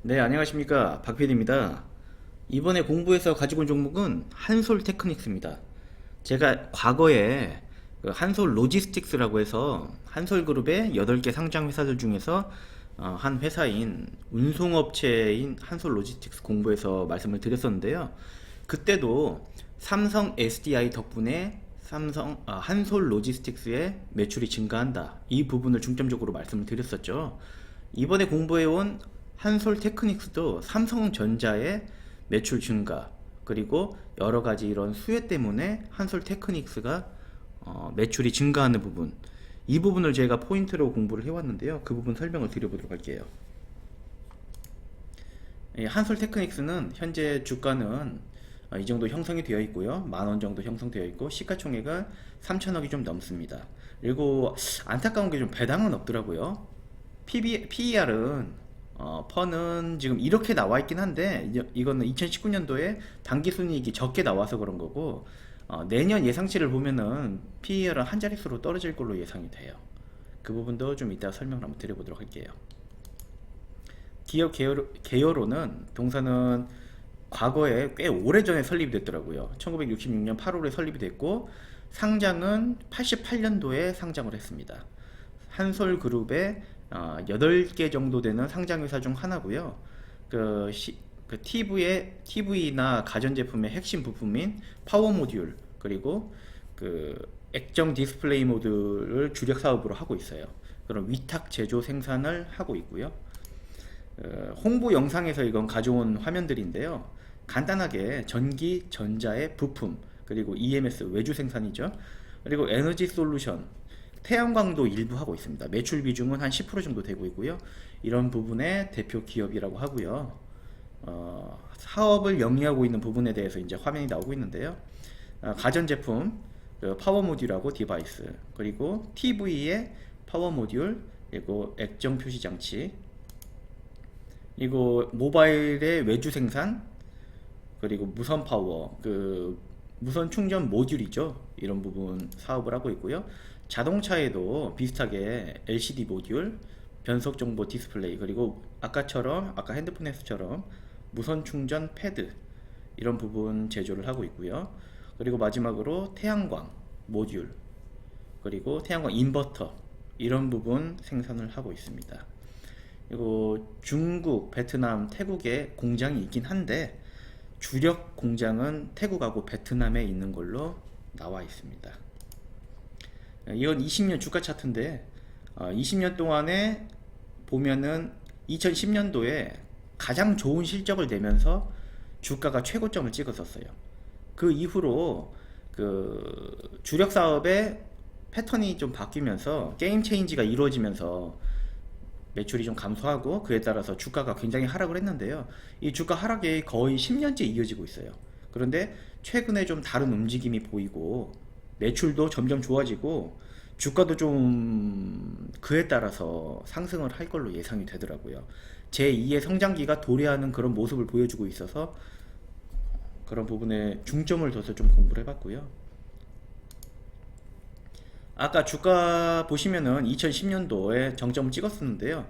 네, 안녕하십니까. 박PD입니다. 이번에 공부해서 가지고 온 종목은 한솔 테크닉스입니다. 제가 과거에 그 한솔 로지스틱스라고 해서 한솔그룹의 8개 상장 회사들 중에서 한 회사인 운송업체인 한솔 로지스틱스 공부해서 말씀을 드렸었는데요. 그때도 삼성 SDI 덕분에 한솔 로지스틱스의 매출이 증가한다. 이 부분을 중점적으로 말씀을 드렸었죠. 이번에 공부해온 한솔 테크닉스도 삼성전자의 매출 증가 그리고 여러가지 이런 수혜 때문에 한솔 테크닉스가 매출이 증가하는 부분, 이 부분을 제가 포인트로 공부를 해왔는데요. 그 부분 설명을 드려보도록 할게요. 한솔 테크닉스는 현재 주가는 이 정도 형성이 되어 있고요. 10,000원 정도 형성되어 있고 시가총액은 3천억이 좀 넘습니다. 그리고 안타까운 게 좀 배당은 없더라고요. PER은 펀은 지금 이렇게 나와 있긴 한데 이거는 2019년도에 당기순이익이 적게 나와서 그런 거고, 내년 예상치를 보면은 PER은 한 자릿수로 떨어질 걸로 예상이 돼요. 그 부분도 좀 이따 설명을 한번 드려보도록 할게요. 기업 개요로는 동사는 과거에 꽤 오래전에 설립이 됐더라고요. 1966년 8월에 설립이 됐고 상장은 88년도에 상장을 했습니다. 한솔그룹의 8개 정도 되는 상장회사 중 하나고요. TV나 가전제품의 핵심 부품인 파워 모듈 그리고 그 액정 디스플레이 모듈을 주력 사업으로 하고 있어요. 그런 위탁 제조 생산을 하고 있고요. 홍보 영상에서 이건 가져온 화면들인데요. 간단하게 전기, 전자의 부품, 그리고 EMS 외주 생산이죠. 그리고 에너지 솔루션, 태양광도 일부 하고 있습니다. 매출 비중은 한 10% 정도 되고 있고요. 이런 부분의 대표 기업이라고 하고요. 사업을 영위하고 있는 부분에 대해서 이제 화면이 나오고 있는데요. 가전제품, 그 파워 모듈하고 디바이스, 그리고 TV의 파워 모듈, 그리고 액정 표시 장치, 그리고 모바일의 외주 생산, 그리고 무선 파워, 그 무선 충전 모듈이죠. 이런 부분 사업을 하고 있고요. 자동차에도 비슷하게 LCD 모듈, 변속 정보 디스플레이, 그리고 아까 핸드폰에서처럼 무선 충전 패드, 이런 부분 제조를 하고 있고요. 그리고 마지막으로 태양광 모듈, 그리고 태양광 인버터, 이런 부분 생산을 하고 있습니다. 그리고 중국, 베트남, 태국에 공장이 있긴 한데 주력 공장은 태국하고 베트남에 있는 걸로 나와 있습니다. 이건 20년 주가 차트인데 20년 동안에 보면은 2010년도에 가장 좋은 실적을 내면서 주가가 최고점을 찍었었어요. 그 이후로 그 주력 사업의 패턴이 좀 바뀌면서 게임 체인지가 이루어지면서 매출이 좀 감소하고 그에 따라서 주가가 굉장히 하락을 했는데요. 이 주가 하락이 거의 10년째 이어지고 있어요. 그런데 최근에 좀 다른 움직임이 보이고 매출도 점점 좋아지고 주가도 좀 그에 따라서 상승을 할 걸로 예상이 되더라고요. 제2의 성장기가 도래하는 그런 모습을 보여주고 있어서 그런 부분에 중점을 둬서 좀 공부를 해봤고요. 아까 주가 보시면은 2010년도에 정점을 찍었었는데요.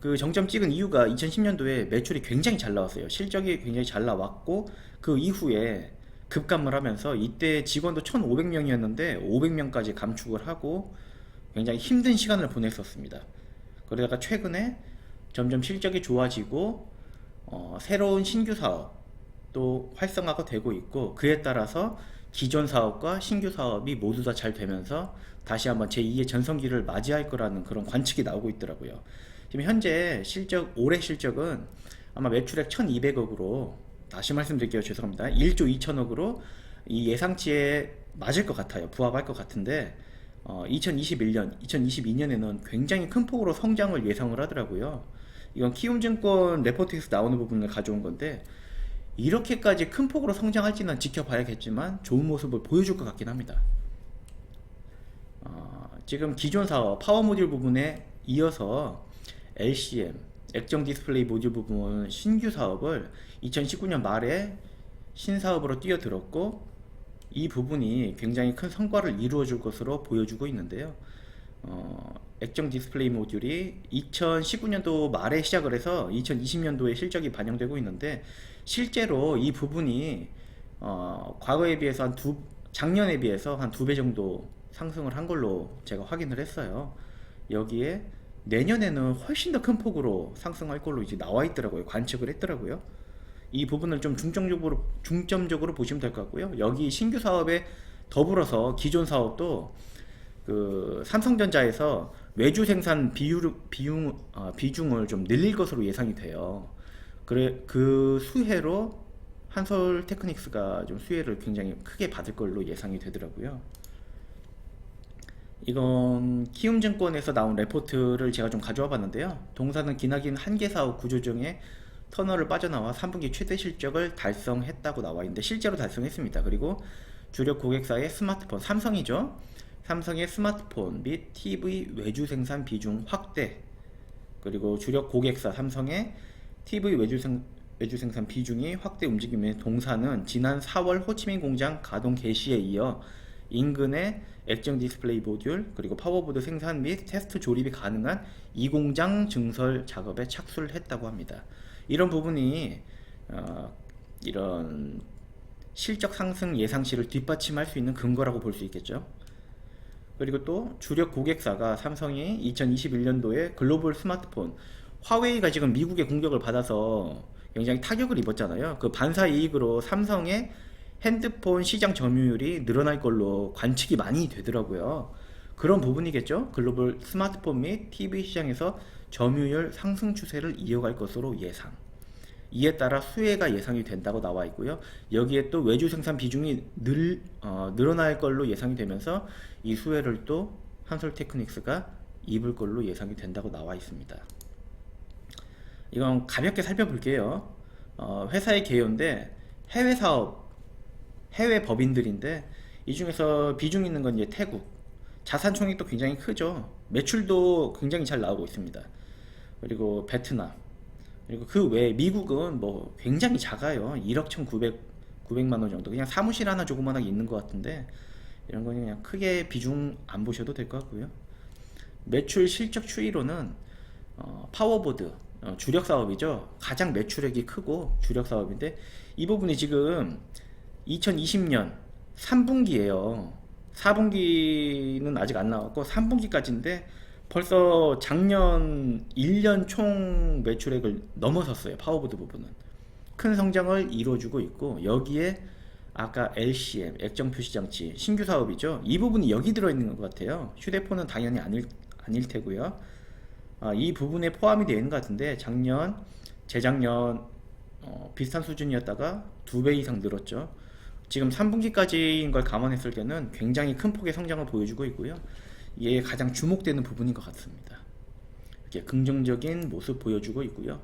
그 정점 찍은 이유가 2010년도에 매출이 굉장히 잘 나왔어요. 실적이 굉장히 잘 나왔고 그 이후에 급감을 하면서 이때 직원도 1,500명이었는데 500명까지 감축을 하고 굉장히 힘든 시간을 보냈었습니다. 그러다가 최근에 점점 실적이 좋아지고 새로운 신규 사업도 활성화가 되고 있고 그에 따라서 기존 사업과 신규 사업이 모두 다 잘 되면서 다시 한번 제2의 전성기를 맞이할 거라는 그런 관측이 나오고 있더라고요. 지금 현재 올해 실적은 아마 매출액 1,200억으로, 다시 말씀드릴게요. 죄송합니다. 1조 2천억으로 이 예상치에 맞을 것 같아요. 부합할 것 같은데 2021년, 2022년에는 굉장히 큰 폭으로 성장을 예상을 하더라고요. 이건 키움증권 레포트에서 나오는 부분을 가져온 건데 이렇게까지 큰 폭으로 성장할지는 지켜봐야겠지만 좋은 모습을 보여줄 것 같긴 합니다. 지금 기존 사업 파워 모듈 부분에 이어서 LCM 액정 디스플레이 모듈 부분 신규 사업을 2019년 말에 신사업으로 뛰어들었고 이 부분이 굉장히 큰 성과를 이루어 줄 것으로 보여주고 있는데요. 액정 디스플레이 모듈이 2019년도 말에 시작을 해서 2020년도에 실적이 반영되고 있는데, 실제로 이 부분이 과거에 비해서 작년에 비해서 한 2배 정도 상승을 한 걸로 제가 확인을 했어요. 여기에 내년에는 훨씬 더 큰 폭으로 상승할 걸로 이제 나와 있더라고요. 관측을 했더라고요. 이 부분을 좀 중점적으로 보시면 될 것 같고요. 여기 신규 사업에 더불어서 기존 사업도 그 삼성전자에서 외주 생산 비중을 좀 늘릴 것으로 예상이 돼요. 그 수혜로 한솔테크닉스가 좀 수혜를 굉장히 크게 받을 걸로 예상이 되더라고요. 이건 키움증권에서 나온 레포트를 제가 좀 가져와 봤는데요. 동사는 기나긴 한계 사업 구조 중에 터널을 빠져나와 3분기 최대 실적을 달성했다고 나와 있는데, 실제로 달성했습니다. 그리고 주력 고객사의 스마트폰, 삼성이죠. 삼성의 스마트폰 및 TV 외주 생산 비중 확대, 그리고 주력 고객사 삼성의 TV 외주 생산 비중이 확대 움직임의 동사는 지난 4월 호치민 공장 가동 개시에 이어 인근의 액정 디스플레이 모듈 그리고 파워보드 생산 및 테스트 조립이 가능한 이 공장 증설 작업에 착수를 했다고 합니다. 이런 부분이 이런 실적 상승 예상치를 뒷받침할 수 있는 근거라고 볼 수 있겠죠. 그리고 또 주력 고객사가 삼성이 2021년도에 글로벌 스마트폰, 화웨이가 지금 미국의 공격을 받아서 굉장히 타격을 입었잖아요. 그 반사 이익으로 삼성의 핸드폰 시장 점유율이 늘어날 걸로 관측이 많이 되더라고요. 그런 부분이겠죠. 글로벌 스마트폰 및 TV 시장에서 점유율 상승 추세를 이어갈 것으로 예상. 이에 따라 수혜가 예상이 된다고 나와 있고요. 여기에 또 외주 생산 비중이 늘어날 걸로 예상이 되면서 이 수혜를 또 한솔테크닉스가 입을 걸로 예상이 된다고 나와 있습니다. 이건 가볍게 살펴볼게요. 회사의 개요인데 해외 사업, 해외 법인들인데, 이 중에서 비중 있는 건 이제 태국, 자산 총액도 굉장히 크죠. 매출도 굉장히 잘 나오고 있습니다. 그리고 베트남, 그리고 그 외에 미국은 뭐 굉장히 작아요. 1억 1,900만 원 정도. 그냥 사무실 하나 조그만하게 있는 것 같은데, 이런 거는 그냥 크게 비중 안 보셔도 될 것 같고요. 매출 실적 추이로는 파워보드, 주력 사업이죠. 가장 매출액이 크고 주력 사업인데, 이 부분이 지금 2020년 3분기에요. 4분기는 아직 안 나왔고 3분기까지인데 벌써 작년 1년 총 매출액을 넘어섰어요. 파워보드 부분은 큰 성장을 이루어주고 있고, 여기에 아까 LCM 액정 표시장치 신규 사업이죠. 이 부분이 여기 들어있는 것 같아요. 휴대폰은 당연히 아닐 테고요. 이 부분에 포함이 되어 있는 것 같은데, 재작년 비슷한 수준이었다가 2배 이상 늘었죠. 지금 3분기까지인 걸 감안했을 때는 굉장히 큰 폭의 성장을 보여주고 있고요. 이게 가장 주목되는 부분인 것 같습니다. 이렇게 긍정적인 모습 보여주고 있고요.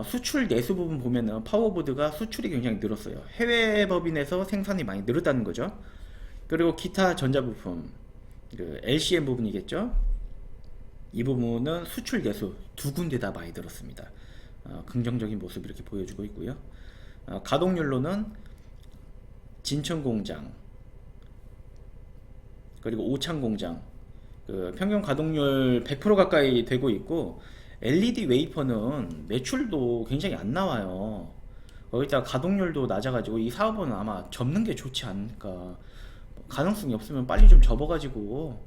수출 내수 부분 보면은 파워보드가 수출이 굉장히 늘었어요. 해외 법인에서 생산이 많이 늘었다는 거죠. 그리고 기타 전자부품, 그 LCM 부분이겠죠. 이 부분은 수출 내수 두 군데 다 많이 늘었습니다. 긍정적인 모습 이렇게 보여주고 있고요. 가동률로는 진천공장 그리고 오창공장 그 평균 가동률 100% 가까이 되고 있고, LED 웨이퍼는 매출도 굉장히 안 나와요. 거기다가 가동률도 낮아가지고 이 사업은 아마 접는 게 좋지 않을까. 가능성이 없으면 빨리 좀 접어가지고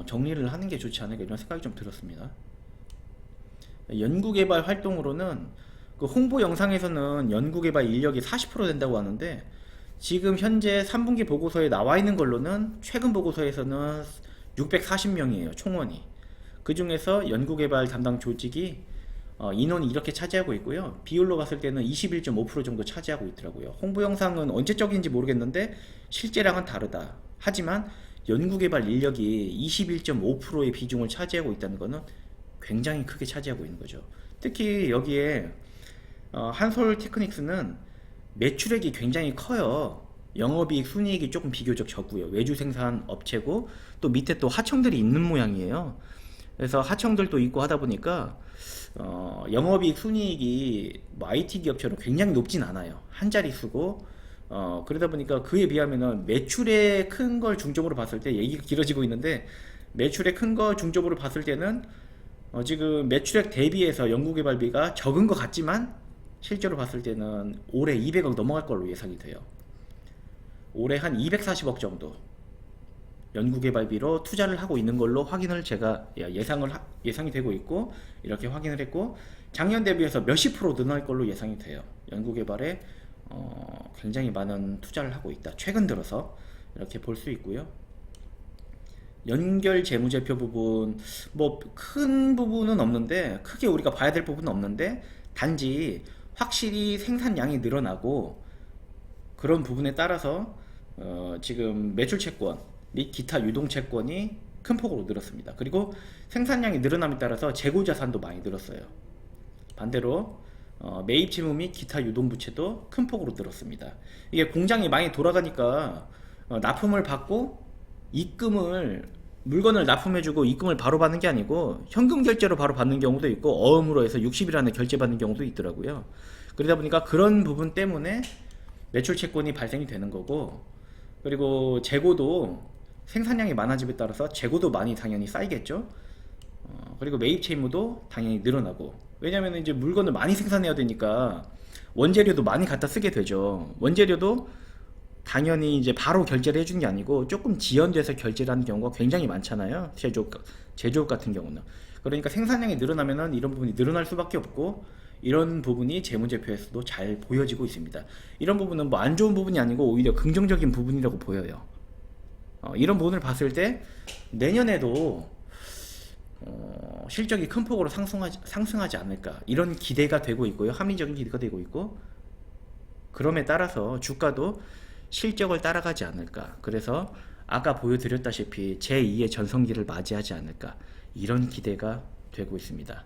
정리를 하는 게 좋지 않을까, 이런 생각이 좀 들었습니다. 연구개발 활동으로는 그 홍보 영상에서는 연구개발 인력이 40% 된다고 하는데, 지금 현재 3분기 보고서에 나와 있는 걸로는 최근 보고서에서는 640명이에요. 총원이. 그 중에서 연구개발 담당 조직이 인원이 이렇게 차지하고 있고요. 비율로 봤을 때는 21.5% 정도 차지하고 있더라고요. 홍보 영상은 언제적인지 모르겠는데 실제랑은 다르다. 하지만 연구개발 인력이 21.5%의 비중을 차지하고 있다는 것은 굉장히 크게 차지하고 있는 거죠. 특히 여기에 한솔테크닉스는 매출액이 굉장히 커요. 영업이익, 순이익이 조금 비교적 적고요. 외주 생산 업체고 또 밑에 또 하청들이 있는 모양이에요. 그래서 하청들도 있고 하다 보니까 영업이익, 순이익이 뭐 IT 기업처럼 굉장히 높진 않아요. 한 자릿수고, 그러다 보니까 그에 비하면은 매출에 큰 걸 중점으로 봤을 때 얘기가 길어지고 있는데, 매출의 큰 거 중점으로 봤을 때는 지금 매출액 대비해서 연구개발비가 적은 것 같지만 실제로 봤을 때는 올해 200억 넘어갈 걸로 예상이 돼요. 올해 한 240억 정도 연구개발비로 투자를 하고 있는 걸로 확인을 제가 예상이 되고 있고, 이렇게 확인을 했고, 작년 대비해서 몇십 프로 늘어날 걸로 예상이 돼요. 연구개발에 굉장히 많은 투자를 하고 있다, 최근 들어서. 이렇게 볼 수 있고요. 연결 재무제표 부분, 뭐 큰 부분은 없는데, 크게 우리가 봐야 될 부분은 없는데, 단지 확실히 생산량이 늘어나고, 그런 부분에 따라서 지금 매출 채권 및 기타 유동 채권이 큰 폭으로 늘었습니다. 그리고 생산량이 늘어남에 따라서 재고 자산도 많이 늘었어요. 반대로 매입 채무 및 기타 유동 부채도 큰 폭으로 늘었습니다. 이게 공장이 많이 돌아가니까 납품을 받고 물건을 납품해주고 입금을 바로 받는 게 아니고 현금 결제로 바로 받는 경우도 있고, 어음으로 해서 60일 안에 결제받는 경우도 있더라고요. 그러다 보니까 그런 부분 때문에 매출 채권이 발생이 되는 거고, 그리고 재고도 생산량이 많아짐에 따라서 재고도 많이 당연히 쌓이겠죠. 그리고 매입 채무도 당연히 늘어나고, 왜냐면 이제 물건을 많이 생산해야 되니까 원재료도 많이 갖다 쓰게 되죠. 원재료도 당연히 이제 바로 결제를 해주는 게 아니고 조금 지연돼서 결제를 하는 경우가 굉장히 많잖아요. 제조업 같은 경우는. 그러니까 생산량이 늘어나면은 이런 부분이 늘어날 수밖에 없고, 이런 부분이 재무제표에서도 잘 보여지고 있습니다. 이런 부분은 뭐 안 좋은 부분이 아니고 오히려 긍정적인 부분이라고 보여요. 이런 부분을 봤을 때 내년에도 실적이 큰 폭으로 상승하지 않을까, 이런 기대가 되고 있고요. 합리적인 기대가 되고 있고, 그럼에 따라서 주가도 실적을 따라가지 않을까. 그래서 아까 보여드렸다시피 제2의 전성기를 맞이하지 않을까, 이런 기대가 되고 있습니다.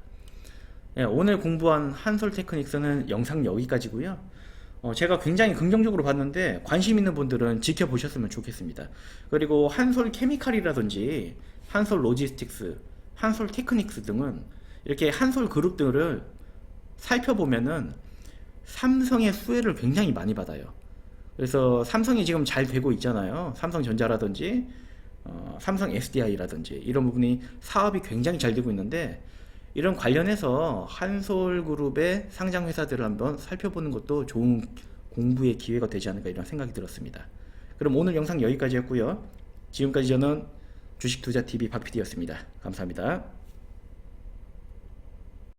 네, 오늘 공부한 한솔테크닉스는 영상 여기까지고요. 제가 굉장히 긍정적으로 봤는데 관심 있는 분들은 지켜보셨으면 좋겠습니다. 그리고 한솔 케미칼이라든지 한솔 로지스틱스, 한솔 테크닉스 등은 이렇게 한솔 그룹들을 살펴보면은 삼성의 수혜를 굉장히 많이 받아요. 그래서 삼성이 지금 잘 되고 있잖아요. 삼성전자라든지 삼성 SDI라든지 이런 부분이 사업이 굉장히 잘 되고 있는데, 이런 관련해서 한솔그룹의 상장 회사들을 한번 살펴보는 것도 좋은 공부의 기회가 되지 않을까, 이런 생각이 들었습니다. 그럼 오늘 영상 여기까지였고요. 지금까지 저는 주식투자TV 박PD였습니다. 감사합니다.